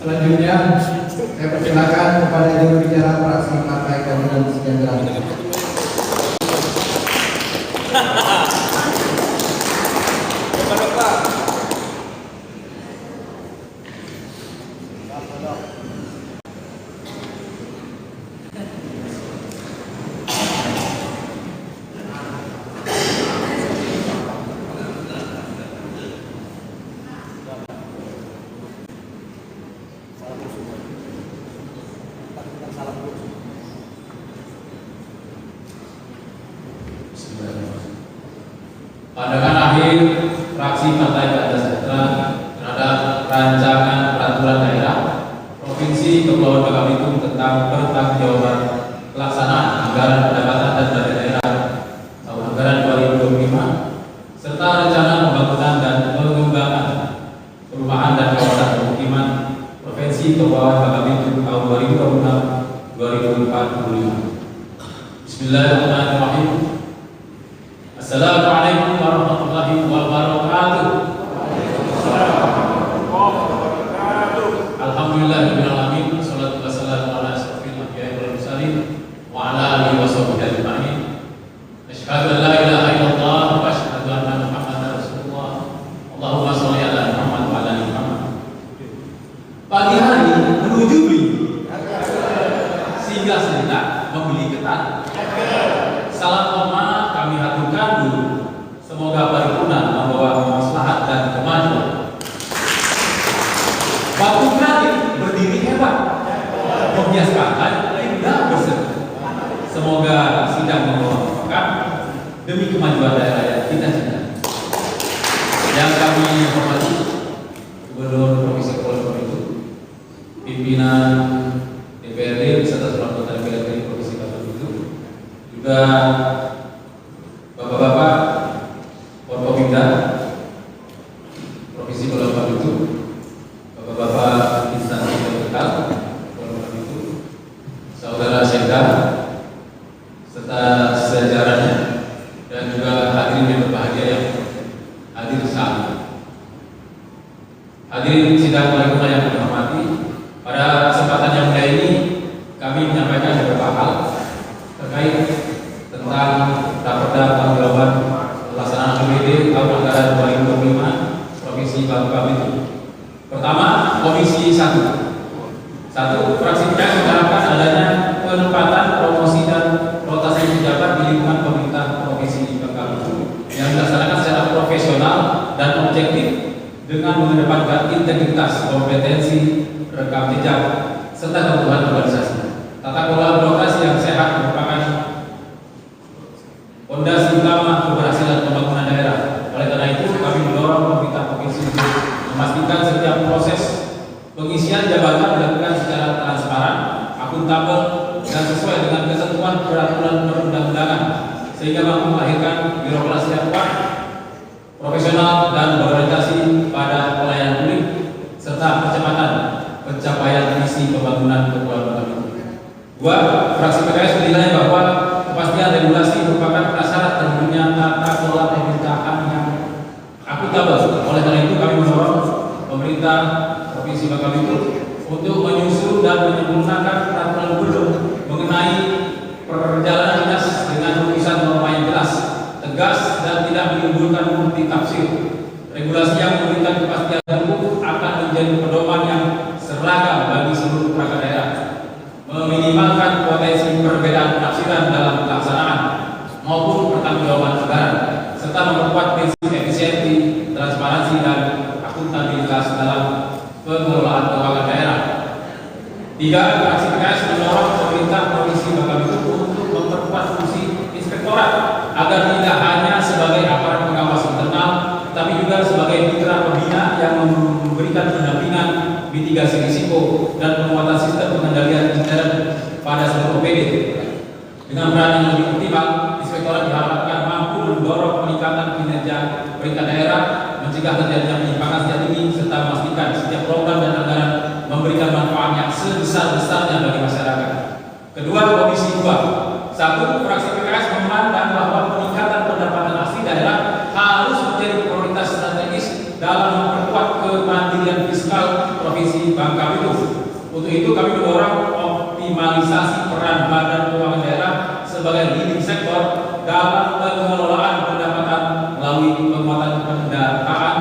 Selanjutnya, saya persilakan kepada juru bicara fraksi Partai Keadilan Sejahtera. Pandangan akhir fraksi Partai Keadilan Sejahtera terhadap rancangan peraturan daerah Provinsi Kepulauan Bangka Belitung tentang pertanggungjawaban pelaksanaan anggaran pendapatan dan belanja daerah tahun anggaran 2025 serta rencana pembangunan dan pengembangan perumahan dan kawasan pemukiman Provinsi Kepulauan Bangka Belitung tahun 2026-2045. Bismillahirrahmanirrahim. Assalamualaikum warahmatullahi wabarakatuh. Alhamdulillahirabbil alamin, wassalatu wassalamu ala asyrofil anbiya'i wal mursalin wa ala alihi washabbihi ajma'in. Asyhadu an la ilaha illallah wa asyhadu anna Muhammadar Rasulullah. Allahumma shalli ala Muhammad wa ala ali Muhammad. Pagi hari menuju beli sehingga sejenak membeli ketan. Salam hormat kami haturkan dulu. Semoga paripurna membawa maslahat dan kemajuan. Batu granit berdiri hebat, menghiaskan indah berserta. Semoga sidang membawa berkah demi kemajuan daerah yang kita cintai. Yang kami hormati Gubernur Provinsi Kepulauan Belitung, pimpinan DPRD beserta seluruh anggota DPRD Provinsi Bangka Belitung, juga Bapak-bapak Forkopimda Provinsi Kepulauan Bangka Belitung, Bapak-bapak instansi terkait Kepulauan Bangka Belitung, saudara sekda serta sejajarannya, dan juga hadirin yang berbahagia yang hadir saat ini. Hadirin sidang paripurna yang kami hormati, pada kesempatan yang mulia ini kami menyampaikan beberapa hal terkait tentang raperda tanggungjawab pelaksanaan APBD tahun anggaran 2025 Provinsi Bangka Belitung. Pertama, Komisi 1. Fraksi PKS mengharapkan adanya penempatan, promosi dan rotasi pejabat di lingkungan pemerintah Provinsi Bangka Belitung yang dilaksanakan secara profesional dan objektif dengan mengedepankan integritas, kompetensi, rekam jejak, serta kebutuhan organisasi. Tata kelola birokrasi yang sehat merupakan fondasi utama keberhasilan pembangunan daerah. Oleh karena itu, kami mendorong pemerintah provinsi untuk memastikan setiap proses pengisian jabatan dilakukan secara transparan, akuntabel, dan sesuai dengan ketentuan peraturan perundang-undangan, sehingga mampu melahirkan birokrasi yang kuat, profesional, dan berorientasi pada pelayanan publik serta percepatan pencapaian misi pembangunan Kepulauan Bangka Belitung. 2. Fraksi PKS menilai bahwa kepastian regulasi merupakan prasyarat terwujudnya tata kelola pemerintahan yang akuntabel. Oleh karena itu, kami mendorong pemerintah Provinsi Bangka Belitung untuk menyusun dan menyempurnakan peraturan gubernur mengenai perjalanan dinas dengan tulisan norma yang jelas, tegas, dan tidak menimbulkan multitafsir. Regulasi yang memberikan kepastian hukum akan menjadi pedoman yang seragam bagi seluruh perangkat daerah, meminimalkan potensi perbedaan penafsiran dalam pelaksanaan maupun pertanggungjawaban anggaran, serta memperkuat prinsip efisiensi, transparansi, dan akuntabilitas dalam pengelolaan keuangan daerah. 3. Fraksi PKS mendorong pemerintah Provinsi Bangka Belitung untuk memperkuat fungsi inspektorat agar tidak hanya sebagai aparat pengawas internal, tapi juga sebagai mitra pembina yang memberikan pendampingan, mitigasi risiko, dan penguatan sistem pengendalian intern pada seluruh OPD. Dengan peran yang lebih optimal, inspektorat diharapkan mampu mendorong peningkatan kinerja pemerintah daerah, mencegah terjadinya penyimpangan sejak dini, serta memastikan setiap program dan anggaran memberikan manfaat yang sebesar-besarnya bagi masyarakat. Kedua, Komisi 2. 1. Fraksi PKS memandang bahwa peningkatan pendapatan asli daerah harus menjadi prioritas strategis dalam memperkuat kemandirian fiskal Provinsi Bangka Bangka Belitung. Untuk itu kami mendorong optimalisasi peran Badan Keuangan Daerah sebagai leading sektor dalam pengelolaan pendapatan melalui penguatan pendataan,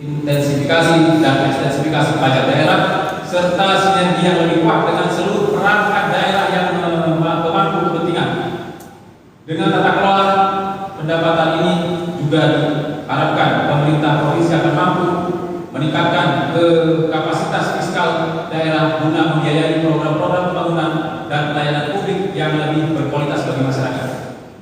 intensifikasi dan ekstensifikasi pajak daerah, serta sinergi yang lebih kuat dengan seluruh perangkat daerah yang memangku kepentingan. Dengan tata kelola pendapatan ini juga diharapkan pemerintah provinsi akan mampu meningkatkan kapasitas fiskal daerah guna membiayai program-program pembangunan dan pelayanan publik yang lebih berkualitas bagi masyarakat.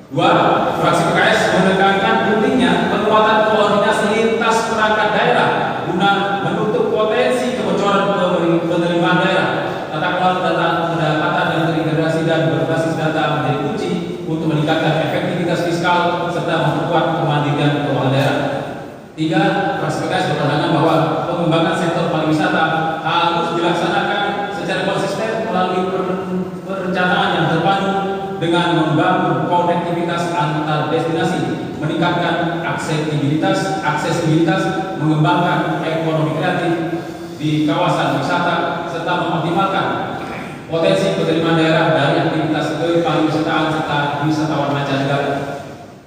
2. Fraksi PKS menekankan pentingnya penguatan koordinasi lintas perangkat daerah guna menutup potensi kebocoran penerimaan daerah. Tata kelola pendapatan yang terintegrasi dan berbasis data menjadi kunci untuk meningkatkan efektivitas fiskal serta memperkuat kemandirian keuangan daerah. 3. Fraksi PKS berpandangan bahwa pengembangan sektor pariwisata harus dilaksanakan secara konsisten melalui perencanaan yang terpadu dengan membangun konektivitas antar destinasi, meningkatkan aksesibilitas, mengembangkan ekonomi kreatif di kawasan wisata, serta mengoptimalkan potensi penerimaan daerah dari aktivitas kepariwisataan serta wisatawan mancanegara.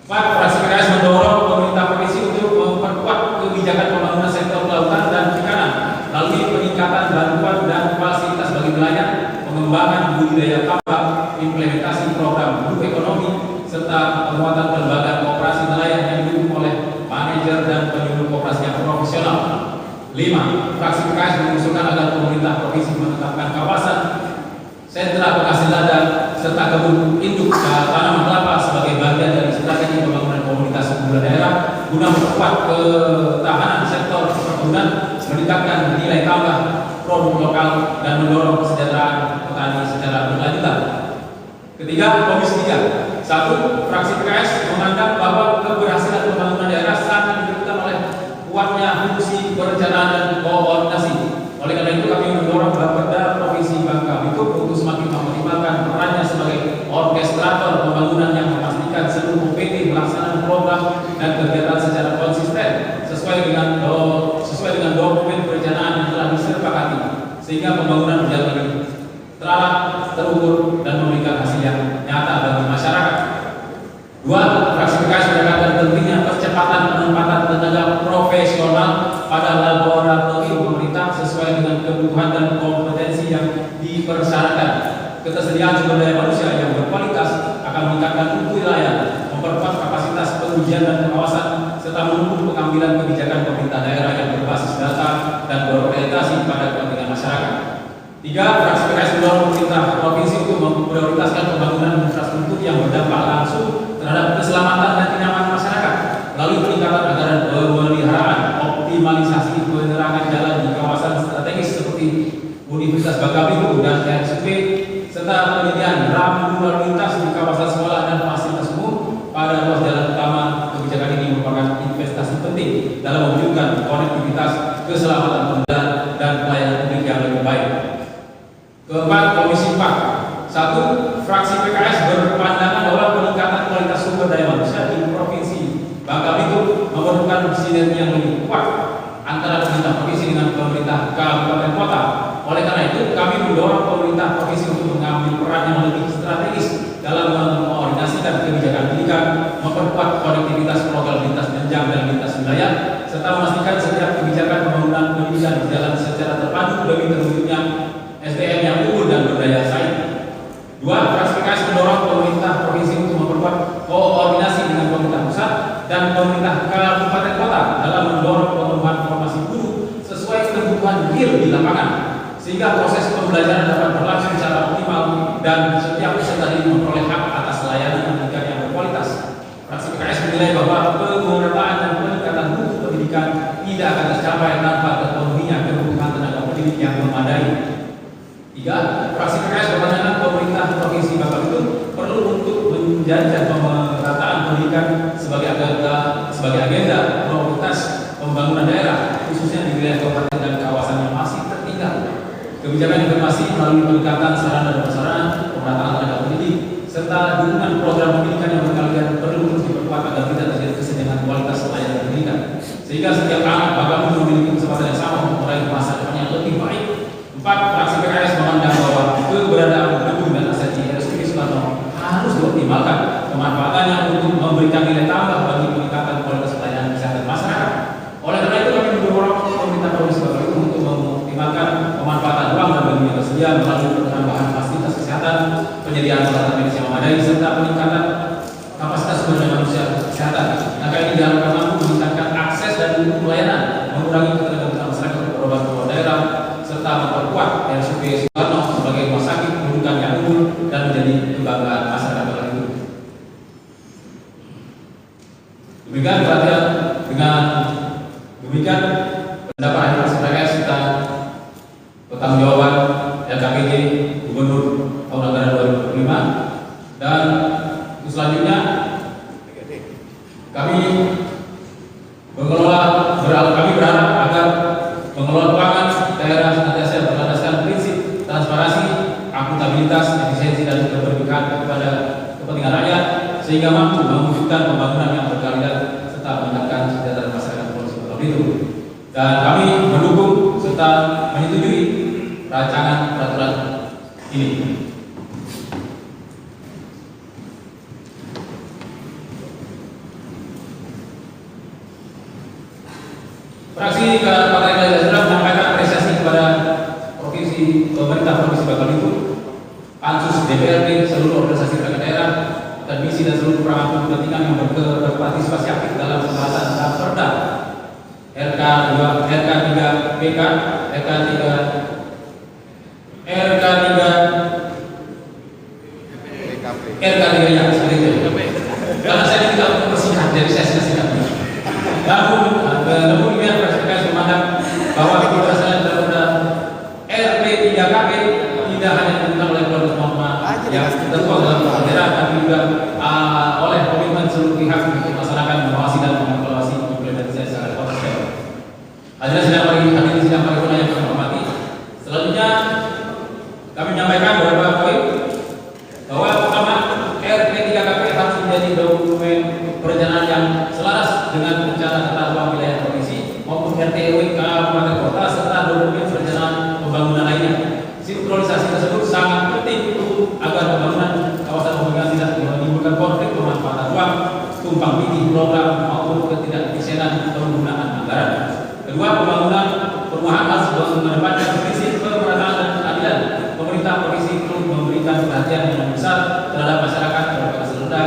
4. Fraksi PKS mendorong pemerintah provinsi untuk memperkuat kebijakan pembangunan sektor kelautan dan perikanan melalui peningkatan bantuan dan fasilitas bagi nelayan, pengembangan budidaya tambak, implementasi program guru ekonomi, serta penguatan lembaga kooperasi nelayan yang didukung oleh manajer dan penyuluh kooperasi yang profesional. 5. Fraksi PKS mengusulkan agar pemerintah provinsi menetapkan kawasan sentra penghasil lada serta kebun induk tanaman kelapa sebagai bagian dari strategi pembangunan komunitas unggulan daerah guna memperkuat ketahanan sektor perkebunan, meningkatkan nilai tambah produk lokal dan mendorong kesejahteraan petani secara berkelanjutan. Ketiga, Komisi 3. 1. Fraksi PKS memandang bahwa keberhasilan pembangunan daerah sangat ditentukan oleh kuatnya fungsi perencanaan dan koordinasi. Oleh karena itu kami mendorong Bapeda Provinsi Bangka Belitung untuk semakin mengoptimalkan perannya sebagai orkestrator pembangunan yang memastikan seluruh OPD melaksanakan program dan kegiatan secara konsisten sesuai dengan dokumen perencanaan yang telah disepakati, sehingga pembangunan berjalan dengan teralat, terukur, dan memberikan hasil yang nyata bagi masyarakat. 2. Fraksi PKS menekankan pentingnya percepatan penempatan tenaga profesional pada laboratorium pemerintah sesuai dengan kebutuhan dan kompetensi yang dipersyaratkan. Ketersediaan sumber daya manusia yang berkualitas akan meningkatkan mutu wilayah, memperkuat kapasitas pengujian dan pengawasan, serta mendukung pengambilan kebijakan pemerintah daerah yang berbasis data dan berorientasi pada kepentingan masyarakat. 3. Fraksi PKS mendorong pemerintah provinsi untuk memprioritaskan pembangunan infrastruktur yang berdampak langsung terhadap keselamatan dan kenyamanan masyarakat melalui peningkatan anggaran pemeliharaan, optimalisasi penerangan jalan di kawasan strategis seperti Universitas Bangka Belitung dan RSUP, serta penyediaan rambu lalu lintas di kawasan sekolah dan fasilitas umum pada ruas jalan utama. Kebijakan ini merupakan investasi penting dalam mewujudkan konektivitas, keselamatan pengguna dan pelayanan publik yang lebih baik. Keempat, Komisi 4. 1. Fraksi PKS berpandangan bahwa peningkatan kualitas sumber daya manusia di Provinsi Bangka Belitung memerlukan sinergi yang lebih kuat antara pemerintah provinsi dengan pemerintah kabupaten kota. Oleh karena itu, kami mendorong pemerintah provinsi untuk mengambil peran yang lebih strategis dalam mengkoordinasikan kebijakan pendidikan, memperkuat konektivitas program lintas jenjang dan lintas wilayah, serta memastikan setiap kebijakan pembangunan pendidikan berjalan secara terpadu demi terwujudnya SDM yang unggul dan berdaya saing. 2. Fraksi PKS mendorong pemerintah provinsi untuk memperkuat koordinasi dengan pemerintah pusat dan pemerintah kabupaten kota dalam mendorong pengembangan formasi guru sesuai kebutuhan real di lapangan, sehingga proses pembelajaran dapat berlangsung secara optimal dan setiap peserta didik memperoleh hak atas layanan pendidikan yang berkualitas. Fraksi PKS menilai bahwa pemerataan dan peningkatan mutu pendidikan tidak akan tercapai tanpa terpenuhinya kebutuhan tenaga pendidik yang memadai. 3. Fraksi PKS berpandangan pemerintah Provinsi Bangka Belitung perlu untuk menjadikan pemerataan pendidikan sebagai agenda prioritas pembangunan daerah, khususnya di wilayah kabupaten dan kawasan yang masih tertinggal. Kebijakan informasi melalui peningkatan sarana dan prasarana, pemerataan tenaga pendidik, serta dukungan program pendidikan yang berkelanjutan perlu terus diperkuat agar tidak terjadi kesenjangan kualitas layanan pendidikan, sehingga setiap anak Bangka Belitung memiliki kesempatan yang sama untuk meraih masa depan yang lebih baik. 4. Fraksi PKS memandang bahwa keberadaan gedung dan aset di RSUD Soekarno harus dioptimalkan pemanfaatannya untuk memberikan nilai tambah bagi peningkatan kualitas pelayanan kesehatan masyarakat. Oleh karena itu kami mendorong pemerintah Provinsi Bengkulu untuk mengoptimalkan pemanfaatan ruang dan bangunan yang tersedia melalui penambahan fasilitas kesehatan, penyediaan peralatan medis yang memadai, serta peningkatan kapasitas sumber daya manusia kesehatan. Langkah ini diharapkan mampu meningkatkan akses dan mutu pelayanan, mengurangi ketergantungan masyarakat berobat ke luar daerah, serta memperkuat RSUD Soekarno sebagai rumah sakit rujukan yang unggul dan menjadi kebanggaan masyarakat Bengkulu. Demikian perhatian dengan demikian pendapat dari fraksi PKS tentang pertanggungjawaban LKPJ Gubernur tahun anggaran 2025. Dan selanjutnya kami berharap agar pengelola keuangan daerah senantiasa berlandaskan prinsip transparansi, akuntabilitas, efisiensi dan keberpihakan kepada kepentingan rakyat sehingga mampu mewujudkan pembangunan yang berkelanjutan serta meningkatkan kesejahteraan masyarakat Provinsi Bengkulu. Dan kami mendukung serta menyetujui rancangan peraturan ini. Fraksi Partai Keadilan Sejahtera menyampaikan apresiasi kepada pemerintah Provinsi Bengkulu, Pansus DPRD, seluruh organisasi perangkat daerah, dan misi dan seluruh perangkat kepentingan yang berpartisipasi aktif dalam pembahasan tentang Perda RK3PK, RK3 ya seperti itu. Karena saya tidak mempersingkat, jadi saya singkat. Namun demikian fraksi PKS memandang bahwa berdasarkan daripada RP3KP tidak hanya ditentukan oleh keluarga norma yang tertuang dalam daerah, tapi juga oleh komitmen seluruh pihak untuk melaksanakan mengawasi dan mengevaluasi implementasi secara konsisten. Hadirin sidang paripurna yang kami hormati, selanjutnya kami menyampaikan beberapa poin bahwa pertama, RP3KP harus menjadi dokumen perencanaan yang selaras dengan rencana tata ruang wilayah provinsi maupun RTW kabupaten kota serta dokumen perencanaan pembangunan lainnya. Sinkronisasi tersebut sangat penting agar pembangunan kawasan pembangunan tidak menimbulkan konflik pemanfaatan ruang, tumpang tindih program maupun ketidakefisienan penggunaan anggaran. Kedua, pembangunan perumahan harus mengedepankan prinsip kemerataan dan keadilan. Pemerintah provinsi perlu memberikan perhatian yang besar terhadap masyarakat berpenghasilan rendah,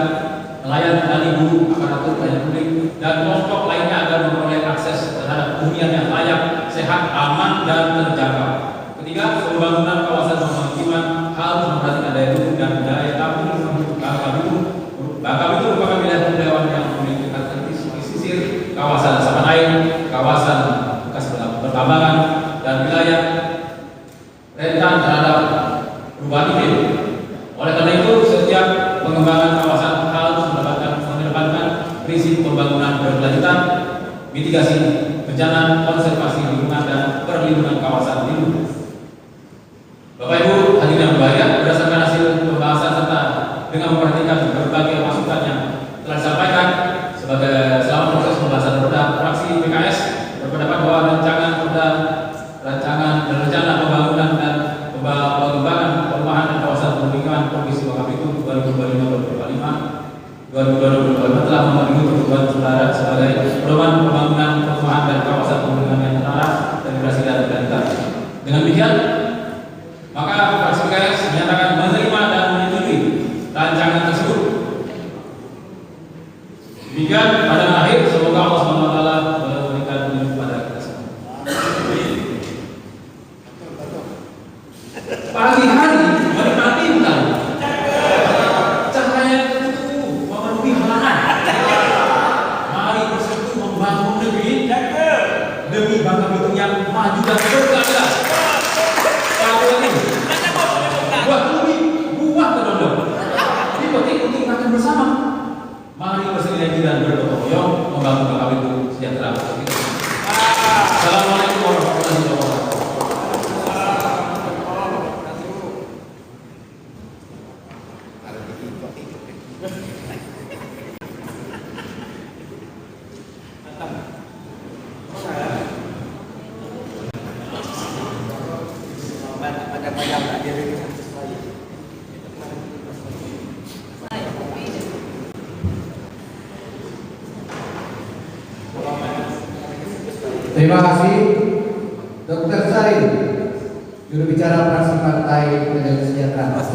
nelayan, petani, buruh, aparatur pelayanan publik, dan kelompok lainnya agar memperoleh akses terhadap hunian yang layak, sehat, aman, dan terjangkau. Ketiga, pembangunan kawasan pemukiman harus memperhatikan daya dukung dan daya tampung Bangka Belitung merupakan wilayah kepulauan yang memiliki karakteristik pesisir, kawasan resapan air, kawasan bekas pertambangan, dan wilayah rentan terhadap perubahan iklim. Oleh karena itu, setiap pengembangan kawasan harus mengedepankan prinsip pembangunan berkelanjutan, mitigasi bencana, konservasi lingkungan, dan perlindungan kawasan lindung. Bapak Ibu hadirin yang berbahagia, berdasarkan hasil pembahasan serta dengan memperhatikan berbagai masukan yang telah disampaikan selama proses pembahasan perda, fraksi PKS berpendapat bahwa rencana pembangunan dan pengembangan perumahan dan kawasan pemukiman Provinsi Bangka Belitung 2025 telah memenuhi kebutuhan saudara sebagai pedoman pembangunan perumahan dan kawasan pemukiman yang terarah, terintegrasi dan berkelanjutan. Dengan demikian, maka fraksi PKS menyatakan menerima dan menyetujui rancangan tersebut. Demikian pada akhir, semoga Allah SWT memberikan petunjuk kepada kita semua. Pagi hari menikmati bukan cahaya itu memenuhi halaman. Mari bersatu membangun negeri demi Bangka Belitung yang maju dan berkelanjutan. Buah lebih, buah kedondong. Ini penting untuk kita akan bersama. Mari bersinergi dan bergotong royong membangun Bangka Belitung sejahtera. Assalamualaikum warahmatullahi wabarakatuh. Padang-padang tak ada lagi. Terima kasih Dr. Sarin, juru bicara fraksi Partai Keadilan Sejahtera.